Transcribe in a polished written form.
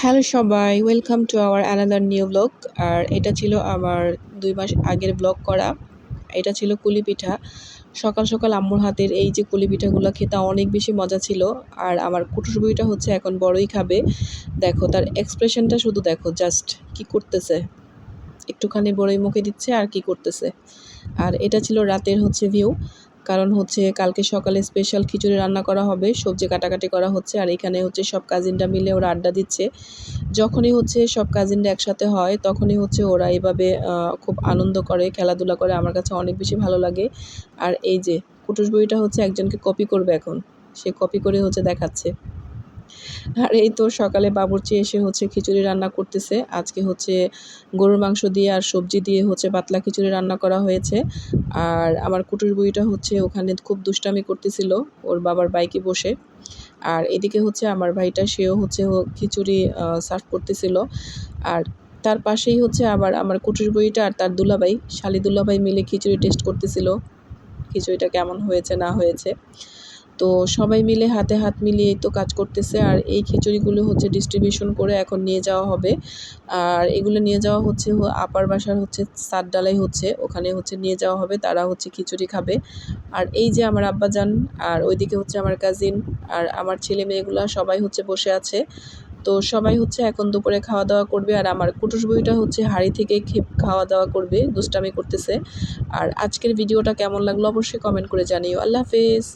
Hello সবাই, welcome to our another new blog. আর এটা ছিল আমার ২ মাস আগের ব্লগ করা। এটা ছিল কুলি পিঠা। সকাল সকাল আম্মুর হাতের এই যে কুলি পিঠাগুলো খেতে অনেক বেশি মজা ছিল। আর আমার কুটুরবুইটা হচ্ছে এখন বড়ই খাবে। দেখো তার এক্সপ্রেশনটা শুধু দেখো, জাস্ট কি করতেছে, একটুখানি বড়ই মুখে দিচ্ছে আর কি করতেছে। আর এটা ছিল রাতের হচ্ছে ভিউ, কারণ হচ্ছে কালকে সকালে স্পেশাল খিচুড়ি রান্না করা হবে, সবজি কাটাকাটি করা হচ্ছে। আর এখানে হচ্ছে সব কাজিনরা মিলে ওরা আড্ডা দিচ্ছে। যখনই হচ্ছে সব কাজিনরা একসাথে হয় তখনই হচ্ছে ওরা এভাবে খুব আনন্দ করে, খেলাধুলা করে। আমার কাছে অনেক বেশি ভালো লাগে। আর এই যে কুটুস বুড়িটা হচ্ছে একজনকে কপি করবে এখন, সে কপি করে হচ্ছে দেখাচ্ছে। আর এই তো সকালে বাবুর্চি এসে হচ্ছে খিচুড়ি রান্না করতেছে। আজকে হচ্ছে গরুর মাংস দিয়ে আর সবজি দিয়ে হচ্ছে পাতলা খিচুড়ি রান্না করা হয়েছে। আর আমার কুটুস বুড়িটা হচ্ছে ওখানে খুব দুষ্টামি করতেছিল ওর বাবার বাইকে বসে। আর এদিকে হচ্ছে আমার ভাইটা, সেও হচ্ছে খিচুড়ি সার্ভ করতেছিল। আর তার পাশেই হচ্ছে আবার আমার কুটুস বুড়িটা আর তার দুলাভাই, শালি দুলাভাই মিলে খিচুড়ি টেস্ট করতেছিল, খিচুড়িটা কেমন হয়েছে না হয়েছে। তো সবাই মিলে হাতে হাত মিলিয়েই তো কাজ করতেছে। আর এই খিচুড়িগুলো হচ্ছে ডিস্ট্রিবিউশন করে এখন নিয়ে যাওয়া হবে। আর এগুলো নিয়ে যাওয়া হচ্ছে আপার বাসার হচ্ছে ছাদ ডালাই হচ্ছে, ওখানে হচ্ছে নিয়ে যাওয়া হবে, তারা হচ্ছে খিচুড়ি খাবে। আর এই যে আমার আব্বাজান, আর ওইদিকে হচ্ছে আমার কাজিন আর আমার ছেলে মেয়েগুলা সবাই হচ্ছে বসে আছে। তো সবাই হচ্ছে এখন দুপুরে খাওয়া দাওয়া করবে। আর আমার কুটুস বুড়িটা হচ্ছে হাঁড়ি থেকে খাওয়া দাওয়া করবে, দুষ্টামি করতেছে। আর আজকের ভিডিওটা কেমন লাগলো অবশ্যই কমেন্ট করে জানিও। আল্লাহ হাফেজ।